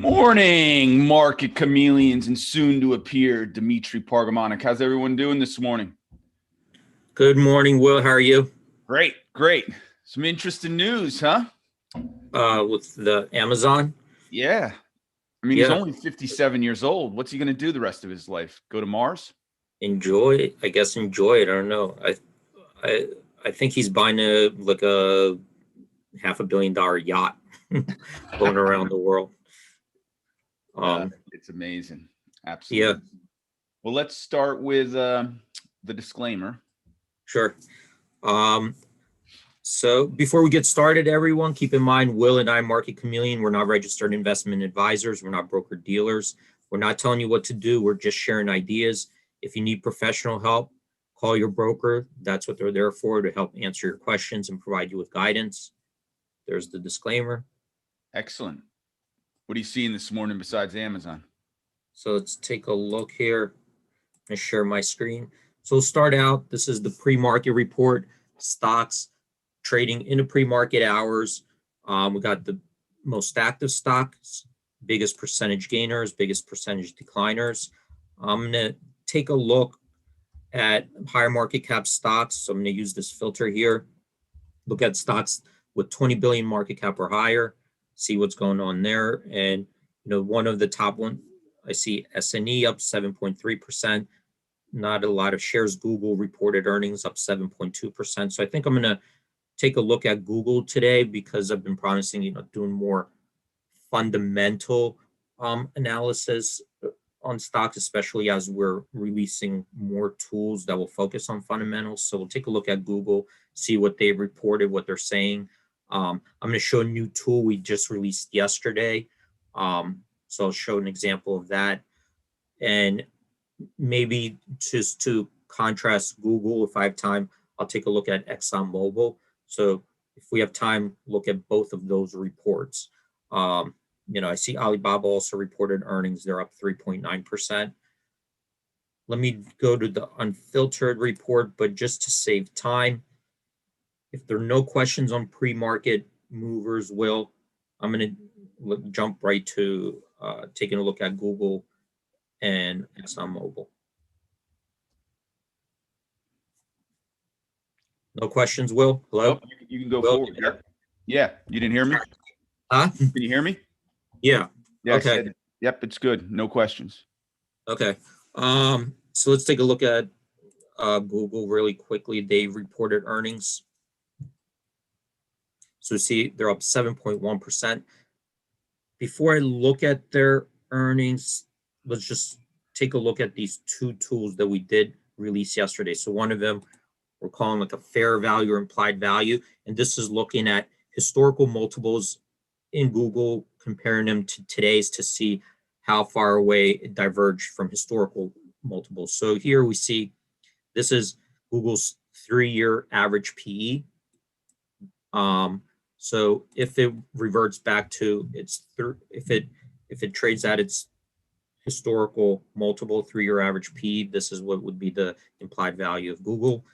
Morning, market chameleons and soon to appear Dimitri Pargamonik. How's everyone doing this morning? Good morning, Will. How are you? Great. Some interesting news, huh? With the Amazon? Yeah. I mean, he's only 57 years old. What's he going to do the rest of his life? Go to Mars? Enjoy it. I guess enjoy it. I don't know. I think he's buying a $500 million yacht going around the world. It's amazing. Absolutely. Yeah. Well, let's start with the disclaimer. Sure. So before we get started, everyone, keep in mind, Will and I, Market Chameleon, we're not registered investment advisors. We're not broker dealers. We're not telling you what to do. We're just sharing ideas. If you need professional help, call your broker. That's what they're there for, to help answer your questions and provide you with guidance. There's the disclaimer. Excellent. What are you seeing this morning besides Amazon? So let's take a look here. I'm going to share my screen. So we'll start out. This is the pre-market report. Stocks trading in the pre-market hours. We got the most active stocks, biggest percentage gainers, biggest percentage decliners. I'm going to take a look at higher market cap stocks. So I'm going to use this filter here. Look at stocks with 20 billion market cap or higher, see what's going on there. And one of the top one, I see S&E up 7.3%. Not a lot of shares. Google reported earnings up 7.2%. So I think I'm going to take a look at Google today, because I've been promising, doing more fundamental analysis on stocks, especially as we're releasing more tools that will focus on fundamentals. So we'll take a look at Google, see what they reported, what they're saying. I'm going to show a new tool we just released yesterday. So I'll show an example of that. And maybe just to contrast Google, if I have time, I'll take a look at Exxon Mobil. So if we have time, look at both of those reports. I see Alibaba also reported earnings. They're up 3.9%. Let me go to the unfiltered report, but just to save time, if there are no questions on pre-market movers, Will, I'm going to jump right to taking a look at Google and Exxonmobil. No questions, Will? Hello? Oh, you can go forward. Yeah. You didn't hear me? Huh? Can you hear me? Yeah. Okay. Yep, it's good. No questions. Okay. So let's take a look at Google really quickly. They reported earnings. So see, they're up 7.1%. Before I look at their earnings, let's just take a look at these two tools that we did release yesterday. So one of them we're calling like a fair value or implied value. And this is looking at historical multiples in Google, comparing them to today's to see how far away it diverged from historical multiples. So here we see this is Google's 3-year average PE. So if it reverts back to its if it trades at its historical multiple 3-year average PE, this is what would be the implied value of Google.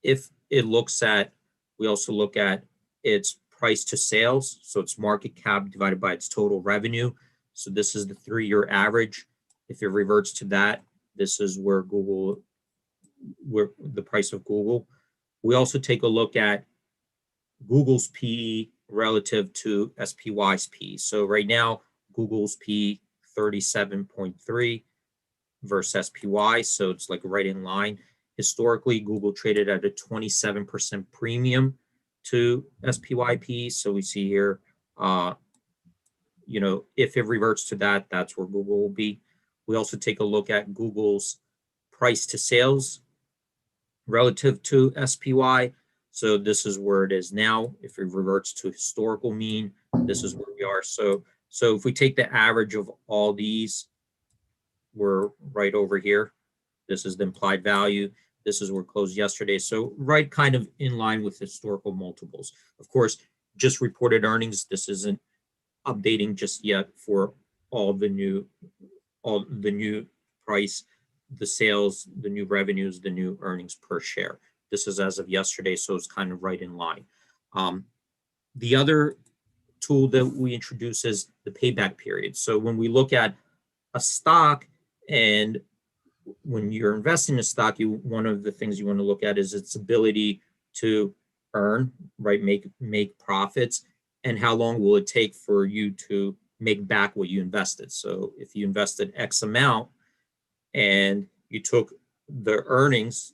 If it looks at, we also look at its price to sales. So it's market cap divided by its total revenue. So this is the 3-year average. If it reverts to that, this is where the price of Google. We also take a look at Google's PE relative to SPY's PE. So right now, Google's PE 37.3 versus SPY. So it's like right in line. Historically, Google traded at a 27% premium to SPY PE. So we see here, if it reverts to that, that's where Google will be. We also take a look at Google's price to sales relative to SPY. So this is where it is now. If it reverts to historical mean, this is where we are. So if we take the average of all these, we're right over here. This is the implied value. This is where it closed yesterday. So right kind of in line with historical multiples. Of course, just reported earnings. This isn't updating just yet for all the new price, the sales, the new revenues, the new earnings per share. This is as of yesterday, so it's kind of right in line. The other tool that we introduce is the payback period. So when we look at a stock, and when you're investing in a stock, one of the things you want to look at is its ability to earn, right, make profits, and how long will it take for you to make back what you invested. So if you invested X amount and you took the earnings,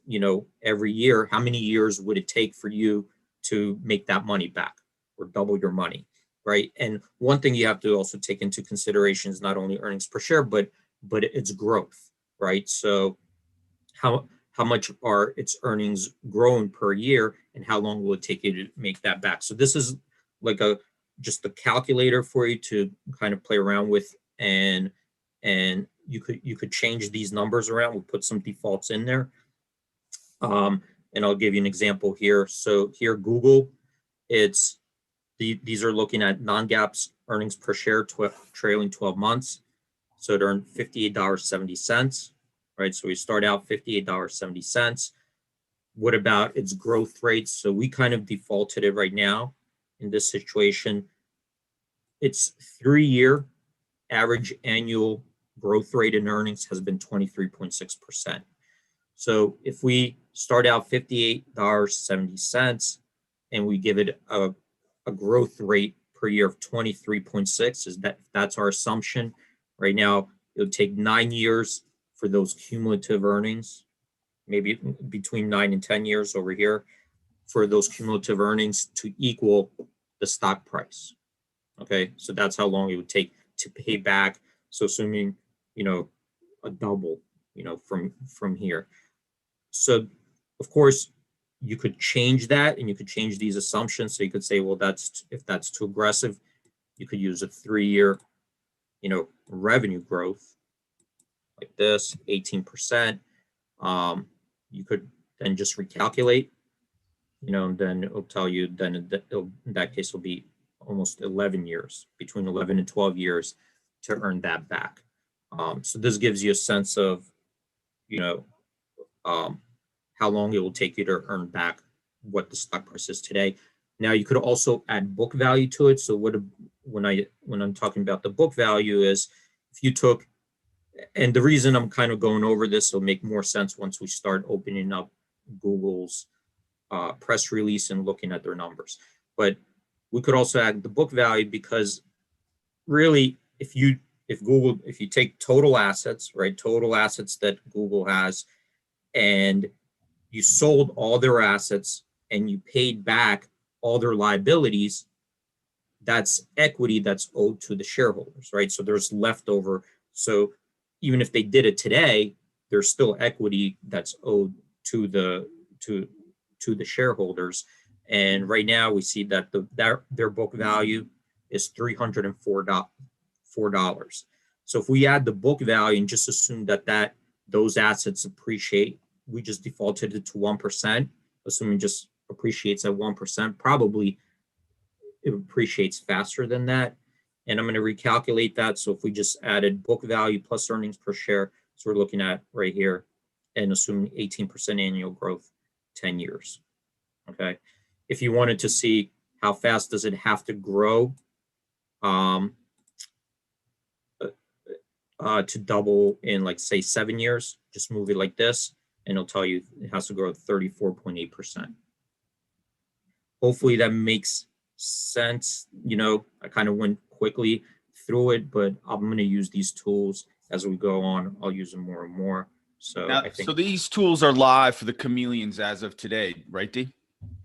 every year, how many years would it take for you to make that money back or double your money, right? And one thing you have to also take into consideration is not only earnings per share, but its growth, right? So how much are its earnings growing per year, and how long will it take you to make that back? So this is like just a calculator for you to kind of play around with, and you could change these numbers around. We'll put some defaults in there. And I'll give you an example here. So here, Google, these are looking at non-GAAP earnings per share trailing 12 months. So it earned $58.70, right? So we start out $58.70. What about its growth rates? So we kind of defaulted it right now in this situation. Its 3-year average annual growth rate in earnings has been 23.6%. So if we start out $58.70 and we give it a growth rate per year of 23.6, that's our assumption. Right now, it would take 9 years for those cumulative earnings, maybe between 9 and 10 years over here, for those cumulative earnings to equal the stock price. Okay, so that's how long it would take to pay back. So assuming, a double, from here. So of course, you could change that, and you could change these assumptions. So you could say, well, if that's too aggressive, you could use a 3-year, revenue growth like this, 18%. You could then just recalculate, and then it'll tell you, then in that case will be almost 11 years, between 11 and 12 years to earn that back. So this gives you a sense of, how long it will take you to earn back what the stock price is today. Now you could also add book value to it. So when I'm talking about the book value is, if you took, and the reason I'm kind of going over this will make more sense once we start opening up Google's press release and looking at their numbers. But we could also add the book value, because really, if you take total assets, right, total assets that Google has, and you sold all their assets and you paid back all their liabilities, that's equity that's owed to the shareholders, right? So there's leftover. So even if they did it today, there's still equity that's owed to the shareholders. And right now we see that their book value is $304. So if we add the book value and just assume that those assets appreciate, we just defaulted it to 1%, assuming just appreciates at 1%. Probably it appreciates faster than that. And I'm going to recalculate that. So if we just added book value plus earnings per share, so we're looking at right here, and assuming 18% annual growth, 10 years. Okay. If you wanted to see how fast does it have to grow to double in, like, say, 7 years, just move it like this, and it'll tell you it has to grow at 34.8%. Hopefully that makes sense. I kind of went quickly through it, but I'm going to use these tools as we go on. I'll use them more and more. So now, so these tools are live for the chameleons as of today, right, D?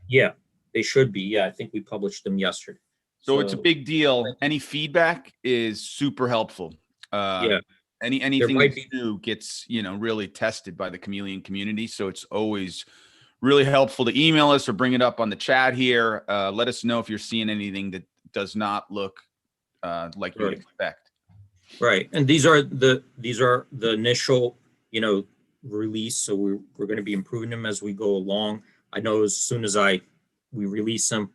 Yeah, they should be. Yeah, I think we published them yesterday. So it's a big deal. Any feedback is super helpful. Yeah. Anything that's new gets, really tested by the chameleon community. So it's always really helpful to email us or bring it up on the chat here. Let us know if you're seeing anything that does not look like you would expect. Right. And these are the initial, release. So we're going to be improving them as we go along. I know as soon as we release them,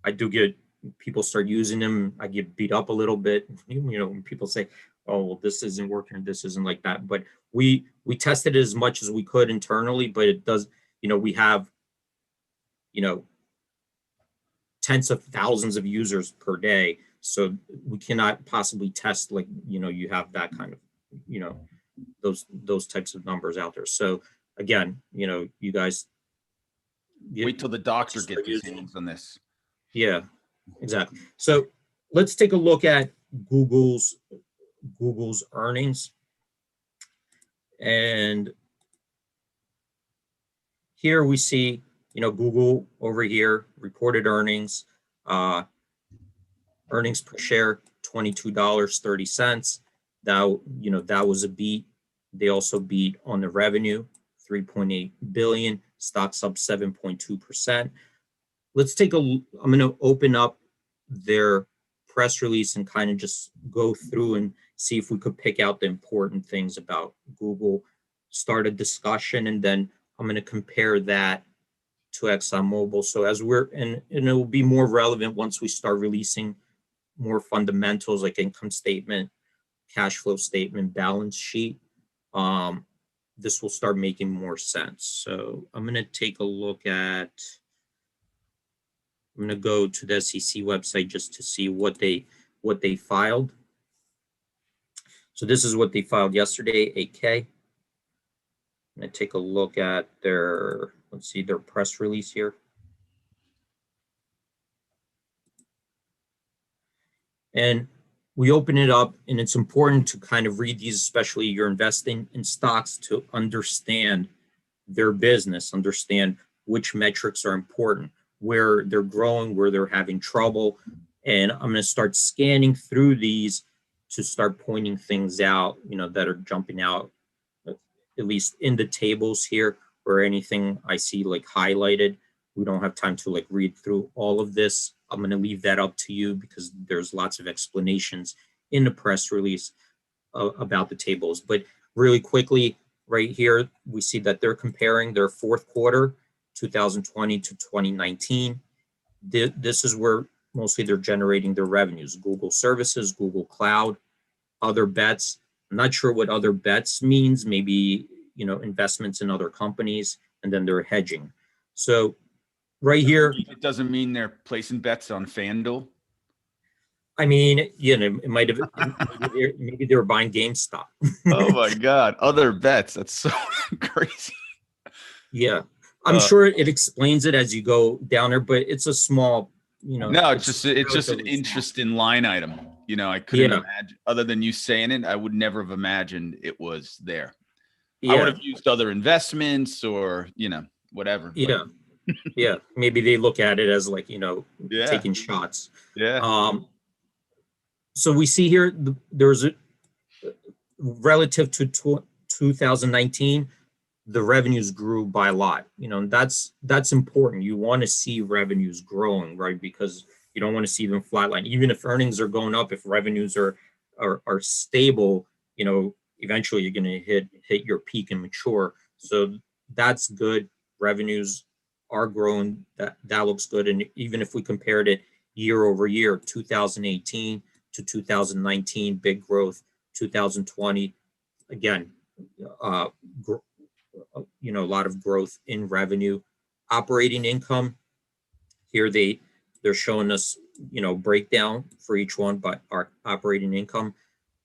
I do get people start using them. I get beat up a little bit, when people say, oh, well, this isn't working, this isn't like that. But we tested it as much as we could internally, but it does, we have, tens of thousands of users per day. So we cannot possibly test like, you have that kind of, those types of numbers out there. So again, you guys Wait till the doctor just gets his using- hands on this. Yeah, exactly. So let's take a look at Google's earnings. And here we see, Google over here reported earnings, earnings per share, $22.30. That was a beat. They also beat on the revenue, 3.8 billion, stocks up 7.2%. Let's take I'm going to open up their press release and kind of just go through and see if we could pick out the important things about Google, start a discussion, and then I'm going to compare that to ExxonMobil. So and it will be more relevant once we start releasing more fundamentals like income statement, cash flow statement, balance sheet. This will start making more sense. So I'm going to take a look at, I'm going to go to the SEC website just to see what they filed. So this is what they filed yesterday, 8K. I'm going to take a look at their press release here. And we open it up, and it's important to kind of read these, especially you're investing in stocks, to understand their business, understand which metrics are important, where they're growing, where they're having trouble. And I'm going to start scanning through these to start pointing things out, that are jumping out, at least in the tables here, or anything I see like highlighted. We don't have time to like read through all of this. I'm going to leave that up to you because there's lots of explanations in the press release about the tables. But really quickly, right here, we see that they're comparing their fourth quarter, 2020 to 2019. This is where mostly they're generating their revenues. Google services, Google Cloud, other bets. I'm not sure what other bets means. Maybe, investments in other companies, and then they're hedging. So right here, It doesn't mean they're placing bets on FanDuel. I mean, it might have, maybe they were buying GameStop. Oh my God. Other bets. That's so crazy. Yeah. I'm sure it explains it as you go down there, but it's a small, No, it's just an interesting line item. I couldn't imagine, other than you saying it, I would never have imagined it was there. I would have used other investments or, whatever. Yeah. Yeah. Maybe they look at it as like, taking shots. Yeah. So we see here, there's a relative to 2019, the revenues grew by a lot. That's important. You want to see revenues growing, right? Because you don't want to see them flatline. Even if earnings are going up, if revenues are stable, eventually you're going to hit your peak and mature. So that's good. Revenues are growing. That looks good. And even if we compared it year over year, 2018 to 2019, big growth. 2020, again, a lot of growth in revenue. Operating income, here they're showing us, breakdown for each one, but our operating income,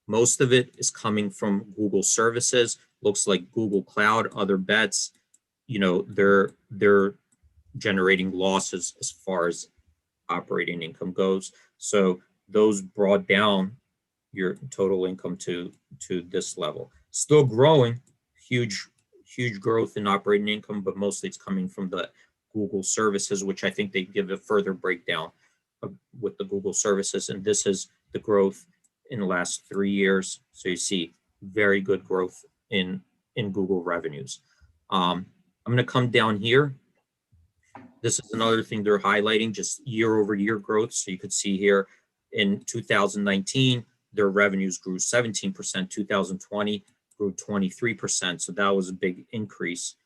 most of it is coming from Google services. Looks like Google Cloud, other bets, they're generating losses as far as operating income goes. So those brought down your total income to this level. Still growing, huge growth in operating income, but mostly it's coming from the Google services, which I think they give a further breakdown with the Google services. And this is the growth in the last 3 years. So you see very good growth in Google revenues. I'm going to come down here. This is another thing they're highlighting, just year over year growth. So you could see here in 2019, their revenues grew 17%, 2020 grew 23%. So that was a big increase,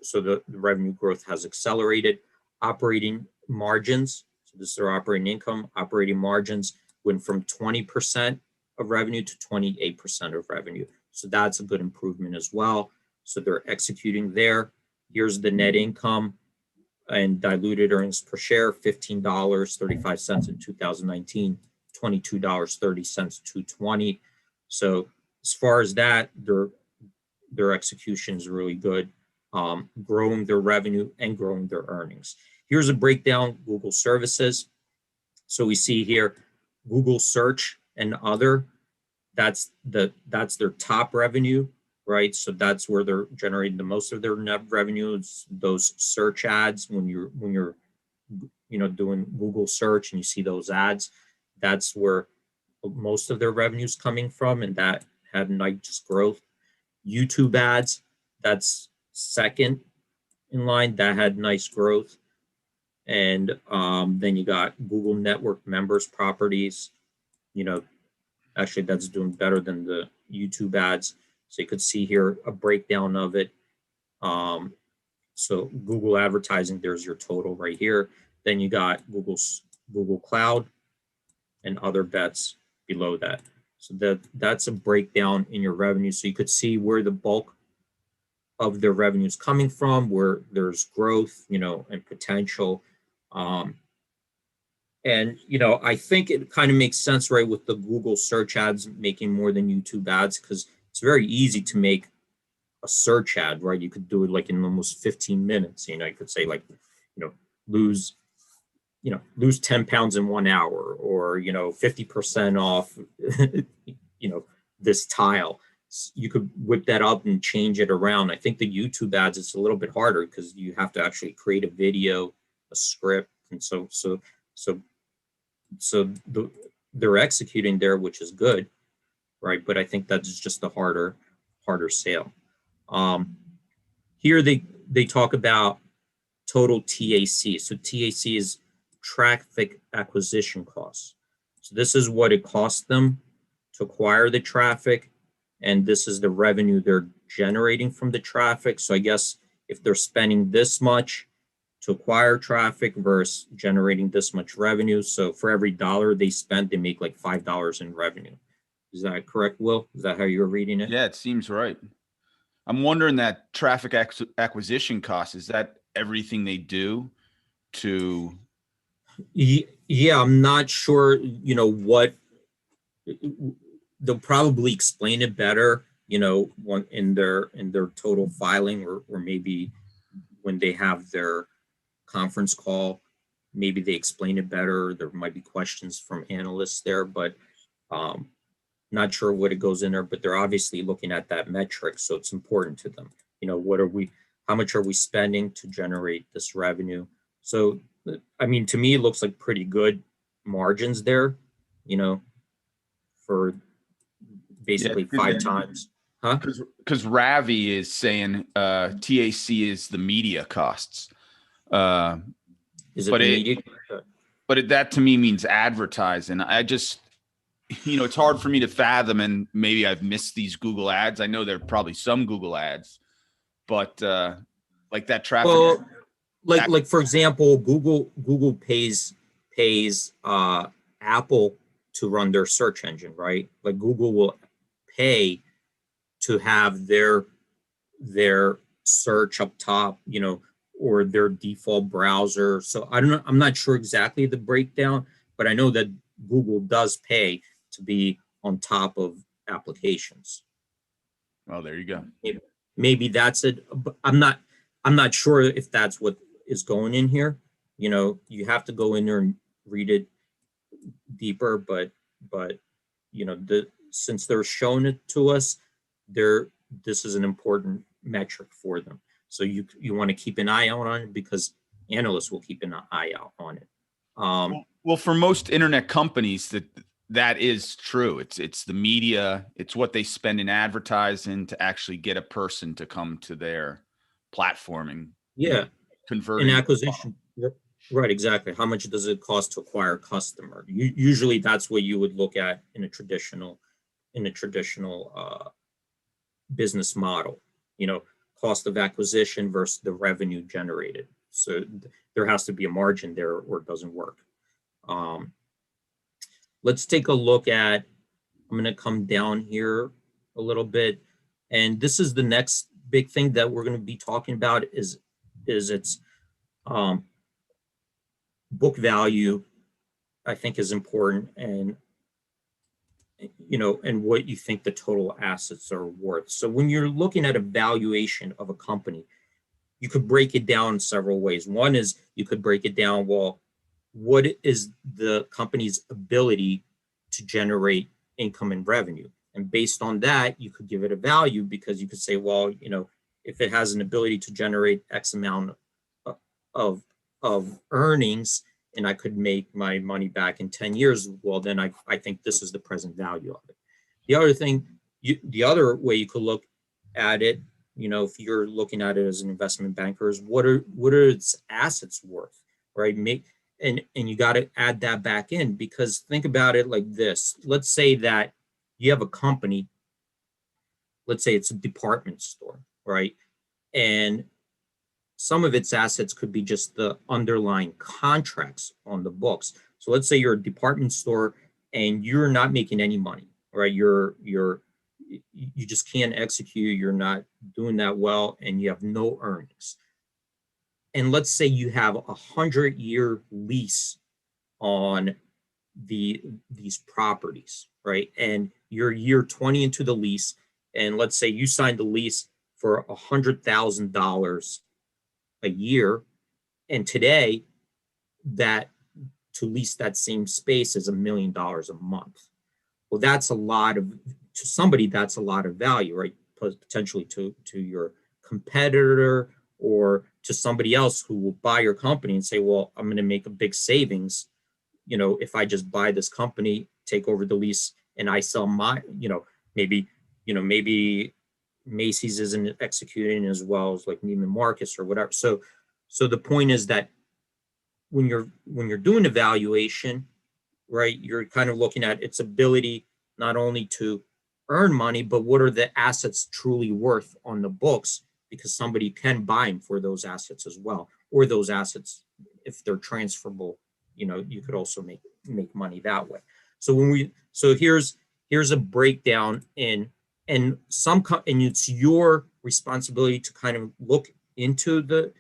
so the revenue growth has accelerated. Operating margins, so this is their operating income, operating margins went from 20% of revenue to 28% of revenue. So that's a good improvement as well. So they're executing there. Here's the net income. and diluted earnings per share, $15.35 in 2019, $22.30 to 20. So as far as that, their execution is really good, growing their revenue and growing their earnings. Here's a breakdown, Google services. So we see here, Google search and other, that's their top revenue, right? So that's where they're generating the most of their net revenues. Those search ads, when you're doing Google search and you see those ads, that's where most of their revenues coming from, and that had nice growth. YouTube ads, that's second in line, that had nice growth. And then you got Google Network members properties, actually that's doing better than the YouTube ads. So you could see here a breakdown of it. So Google advertising, there's your total right here. Then you got Google Cloud and other bets below that. So that's a breakdown in your revenue. So you could see where the bulk of their revenue is coming from, where there's growth, and potential. And I think it kind of makes sense, right, with the Google search ads making more than YouTube ads, because it's very easy to make a search ad, right? You could do it like in almost 15 minutes. You could say like, lose 10 pounds in 1 hour, or 50% off, this tile. You could whip that up and change it around. I think the YouTube ads, it's a little bit harder because you have to actually create a video, a script, and they're executing there, which is good, right? But I think that's just a harder sale. Here they talk about total TAC. So TAC is traffic acquisition costs. So this is what it costs them to acquire the traffic, and this is the revenue they're generating from the traffic. So I guess if they're spending this much to acquire traffic versus generating this much revenue, so for every dollar they spend, they make like $5 in revenue. Is that correct, Will? Is that how you're reading it? Yeah, it seems right. I'm wondering that traffic acquisition cost, is that everything they do to? Yeah, I'm not sure, what they'll probably explain it better, in their total filing, or maybe when they have their conference call, maybe they explain it better. There might be questions from analysts there, but not sure what it goes in there, but they're obviously looking at that metric. So it's important to them. How much are we spending to generate this revenue? So, I mean, to me, it looks like pretty good margins there, for basically 5 times. Huh? Because Ravi is saying TAC is the media costs. Is it media? But that to me means advertising. I just, it's hard for me to fathom, and maybe I've missed these Google ads. I know there are probably some Google ads, but like that traffic. Well, like for example, Google pays Apple to run their search engine, right? Like Google will pay to have their search up top, or their default browser. So I'm not sure exactly the breakdown, but I know that Google does pay to be on top of applications. Oh, there you go. Maybe that's it. But I'm not sure if that's what is going in here. You have to go in there and read it deeper, but since they're showing it to us, this is an important metric for them. So you want to keep an eye out on it, because analysts will keep an eye out on it. Well, for most internet companies, that is true. It's the media. It's what they spend in advertising to actually get a person to come to their platform and converting in acquisition. Right, exactly. How much does it cost to acquire a customer? Usually, that's what you would look at in a traditional business model. Cost of acquisition versus the revenue generated. So there has to be a margin there, or it doesn't work. Let's take a look at. I'm going to come down here a little bit, and this is the next big thing that we're going to be talking about. Is it's Um, book value, I think, is important, and and what you think the total assets are worth. So when you're looking at a valuation of a company, you could break it down several ways. One is you could break it down, well, what is the company's ability to generate income and revenue? And based on that, you could give it a value, because you could say, well, if it has an ability to generate X amount of earnings, and I could make my money back in 10 years, well, then I think this is the present value of it. The other thing, the other way you could look at it, if you're looking at it as an investment banker, is what are its assets worth, right? And you got to add that back in, because think about it like this. Let's say that you have a company, let's say it's a department store, right? And some of its assets could be just the underlying contracts on the books. So let's say you're a department store and you're not making any money, right? You just can't execute, you're not doing that well, and you have no earnings. And let's say you have 100-year lease on these properties, right? And you're year 20 into the lease, and let's say you signed the lease for $100,000 a year, and today that to lease that same space is $1 million a month. Well, that's a lot of, to somebody, that's a lot of value, right? Potentially to your competitor, or to somebody else who will buy your company and say, well, I'm going to make a big savings, if I just buy this company, take over the lease, and I sell my, maybe Macy's isn't executing as well as like Neiman Marcus or whatever. So the point is that when you're doing evaluation, right, you're kind of looking at its ability not only to earn money, but what are the assets truly worth on the books, because somebody can buy them for those assets as well, or those assets, if they're transferable, you could also make money that way. So here's a breakdown in, and it's your responsibility to kind of look into those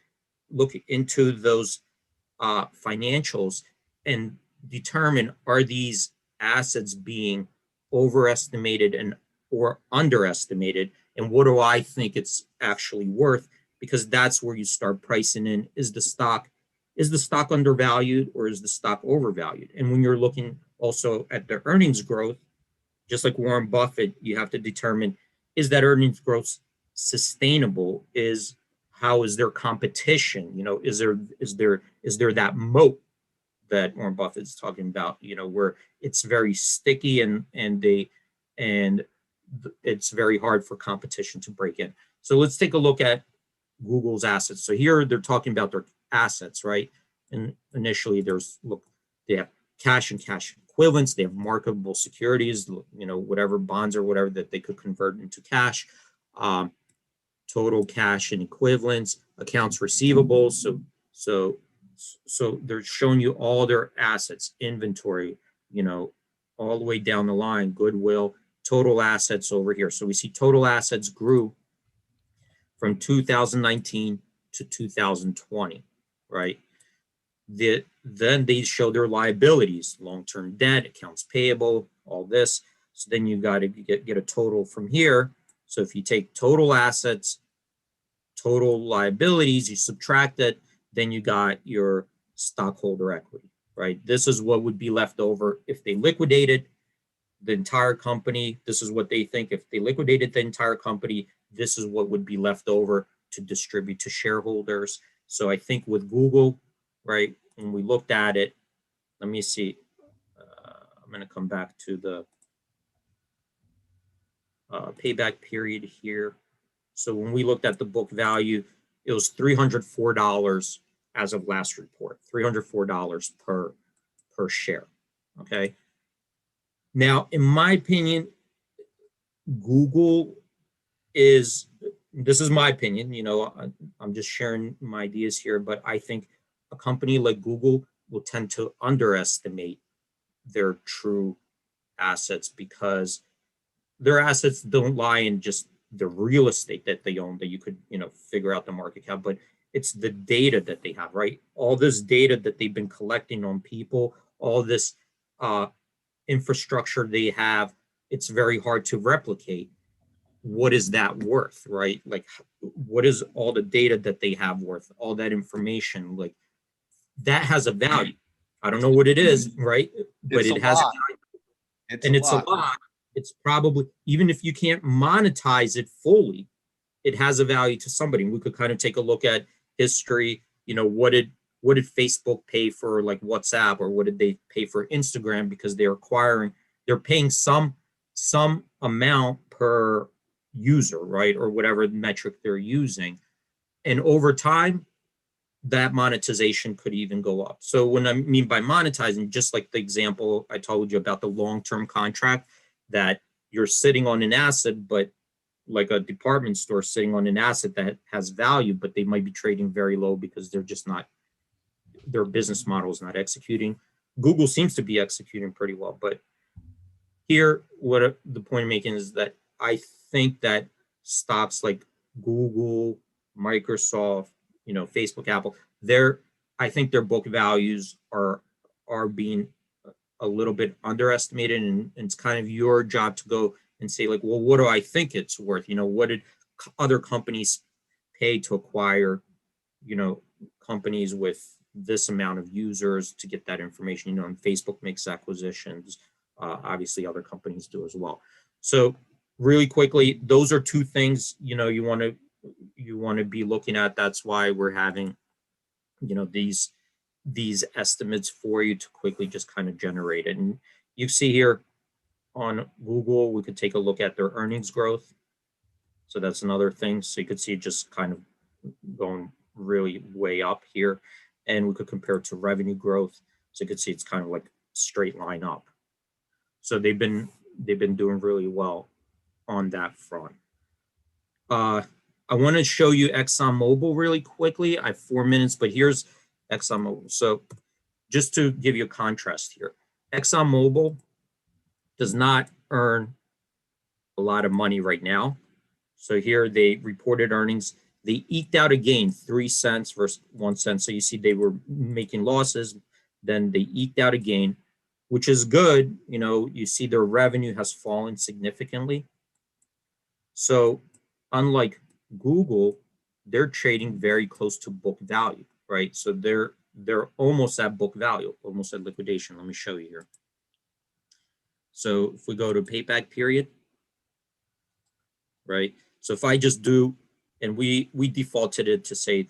financials and determine, are these assets being overestimated and or underestimated, and what do I think it's actually worth? Because that's where you start pricing in, is the stock undervalued, or is the stock overvalued? And when you're looking also at the earnings growth, just like Warren Buffett, you have to determine, is that earnings growth sustainable? How is their competition? Is there that moat that Warren Buffett's talking about? Where it's very sticky, and it's very hard for competition to break in. So let's take a look at Google's assets. So here they're talking about their assets, right? And initially they have cash and cash equivalents, they have marketable securities, whatever bonds or whatever that they could convert into cash, total cash and equivalents, accounts receivable. So they're showing you all their assets, inventory, all the way down the line, goodwill, total assets over here. So we see total assets grew from 2019 to 2020, right? Then they show their liabilities, long-term debt, accounts payable, all this. So then you got to get a total from here. So if you take total assets, total liabilities, you subtract it, then you got your stockholder equity, right? This is what would be left over if they liquidated the entire company. This is what they think. If they liquidated the entire company, this is what would be left over to distribute to shareholders. So I think with Google, right, when we looked at it, let me see. I'm going to come back to the payback period here. So when we looked at the book value, it was $304 as of last report, $304 per share. Okay. Now, in my opinion, Google this is my opinion, I'm just sharing my ideas here, but I think a company like Google will tend to underestimate their true assets, because their assets don't lie in just the real estate that they own, that you could, figure out the market cap, but it's the data that they have, right? All this data that they've been collecting on people, all this infrastructure they have, it's very hard to replicate. What is that worth, right? Like, what is all the data that they have worth? All that information, like, that has a value. I don't know what it is, right? But It's a it has a lot. value. And it's a lot. It's probably, even if you can't monetize it fully, it has a value to somebody. We could kind of take a look at history. You know, what did Facebook pay for like WhatsApp, or what did they pay for Instagram? Because they're paying some amount per user, right? Or whatever metric they're using. And over time, that monetization could even go up. So when I mean by monetizing, just like the example I told you about the long-term contract, that you're sitting on an asset, but like a department store sitting on an asset that has value, but they might be trading very low because they're just not, their business model is not executing. Google seems to be executing pretty well, but here, what the point I'm making is that I think that stocks like Google, Microsoft, you know, Facebook, Apple, I think their book values are being a little bit underestimated, and it's kind of your job to go and say, like, well, what do I think it's worth? You know, what did other companies pay to acquire, you know, companies with this amount of users to get that information? You know, and Facebook makes acquisitions. Obviously, other companies do as well. So, really quickly, those are two things, you know, you want to be looking at. That's why we're having, you know, these estimates for you to quickly just kind of generate it. And you see here on Google, we could take a look at their earnings growth. So that's another thing. So you could see it just kind of going really way up here. And we could compare it to revenue growth. So you could see it's kind of like straight line up. So they've been doing really well on that front. I want to show you ExxonMobil really quickly. I have 4 minutes, but here's ExxonMobil. So just to give you a contrast here, ExxonMobil does not earn a lot of money right now. So here they reported earnings. They eked out a gain, 3 cents versus 1 cent. So you see they were making losses, then they eked out a gain, which is good. You know, you see their revenue has fallen significantly. So unlike Google, they're trading very close to book value, right? So they're almost at book value, almost at liquidation. Let me show you here. So if we go to payback period, right? So if I just do, and we defaulted it to say,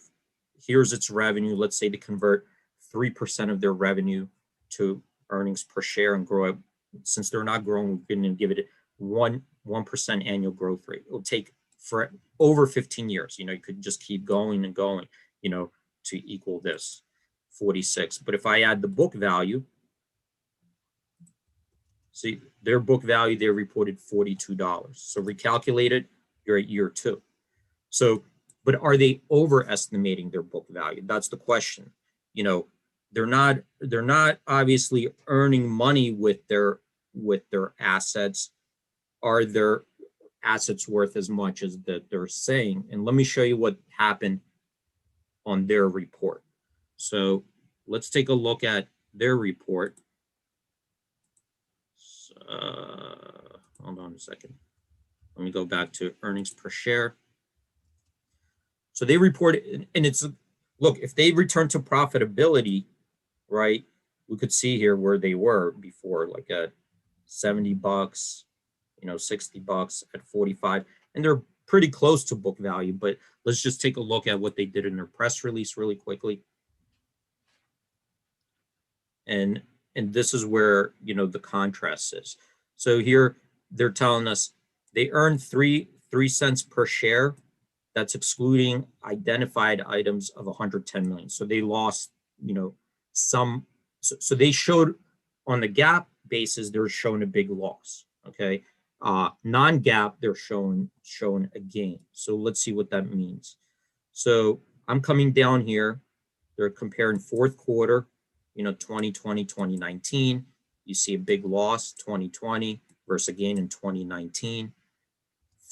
here's its revenue. Let's say to convert 3% of their revenue to earnings per share and grow it. Since they're not growing, we're going to give it 1% annual growth rate. It'll take for over 15 years. You know, you could just keep going and going, you know, to equal this 46. But if I add the book value, see their book value, they reported $42. So recalculated, you're at year 2. So, but are they overestimating their book value? That's the question. You know, they're not obviously earning money with their assets. Are their assets worth as much as that they're saying? And let me show you what happened on their report. So let's take a look at their report. Hold on a second. Let me go back to earnings per share. So they reported, and it's, look, if they return to profitability, right, we could see here where they were before, like at $70, you know, $60 at 45, and they're pretty close to book value. But let's just take a look at what they did in their press release really quickly. And this is where, you know, the contrast is. So here they're telling us they earned 3 cents per share. That's excluding identified items of 110 million. So they lost, you know, some. So they showed on the GAAP basis, they're showing a big loss. Okay. Non-GAAP, they're showing a gain. So let's see what that means. So I'm coming down here. They're comparing fourth quarter, you know, 2020, 2019. You see a big loss, 2020 versus a gain in 2019.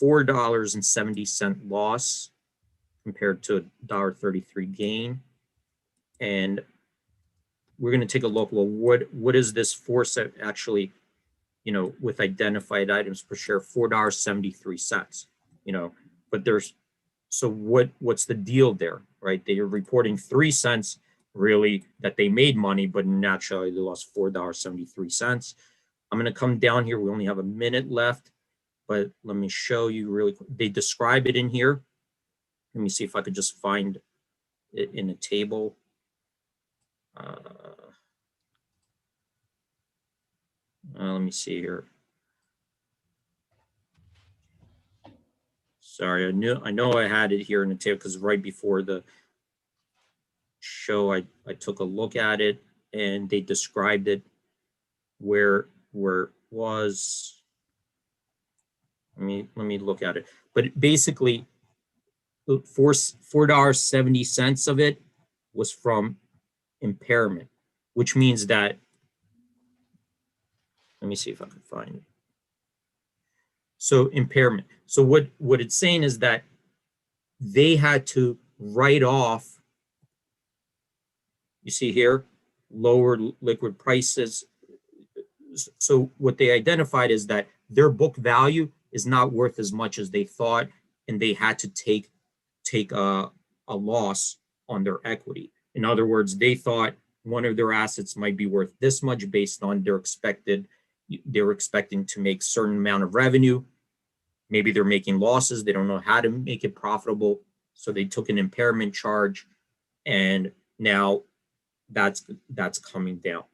$4.70 loss compared to $1.33 gain. And we're going to take a look. Well, what is this force actually, with identified items per share, $4.73, but so what's the deal there, right? They are reporting 3 cents really that they made money, but naturally they lost $4.73. I'm going to come down here. We only have a minute left, but let me show you really quick. They describe it in here. Let me see if I could just find it in a table. Let me see here. Sorry, I know I had it here in the table because right before the show, I took a look at it and they described it where it was. Let me look at it. But basically, $4.70 of it was from impairment, which means that, let me see if I can find it. So impairment. So what it's saying is that they had to write off, you see here, lower liquid prices. So what they identified is that their book value is not worth as much as they thought, and they had to take a loss on their equity. In other words, they thought one of their assets might be worth this much based on they're expecting to make certain amount of revenue. Maybe they're making losses. They don't know how to make it profitable. So they took an impairment charge, and now that's coming down.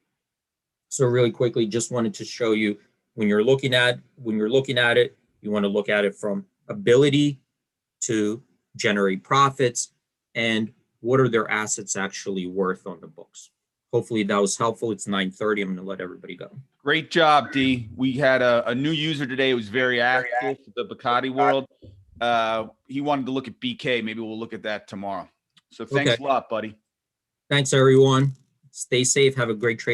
So really quickly, just wanted to show you when you're looking at it, you want to look at it from ability to generate profits and what are their assets actually worth on the books. Hopefully that was helpful. It's 9:30. I'm going to let everybody go. Great job, D. We had a new user today who was very active, the Bacardi world. He wanted to look at BK. Maybe we'll look at that tomorrow. So thanks a lot, buddy. Thanks, everyone. Stay safe. Have a great trade.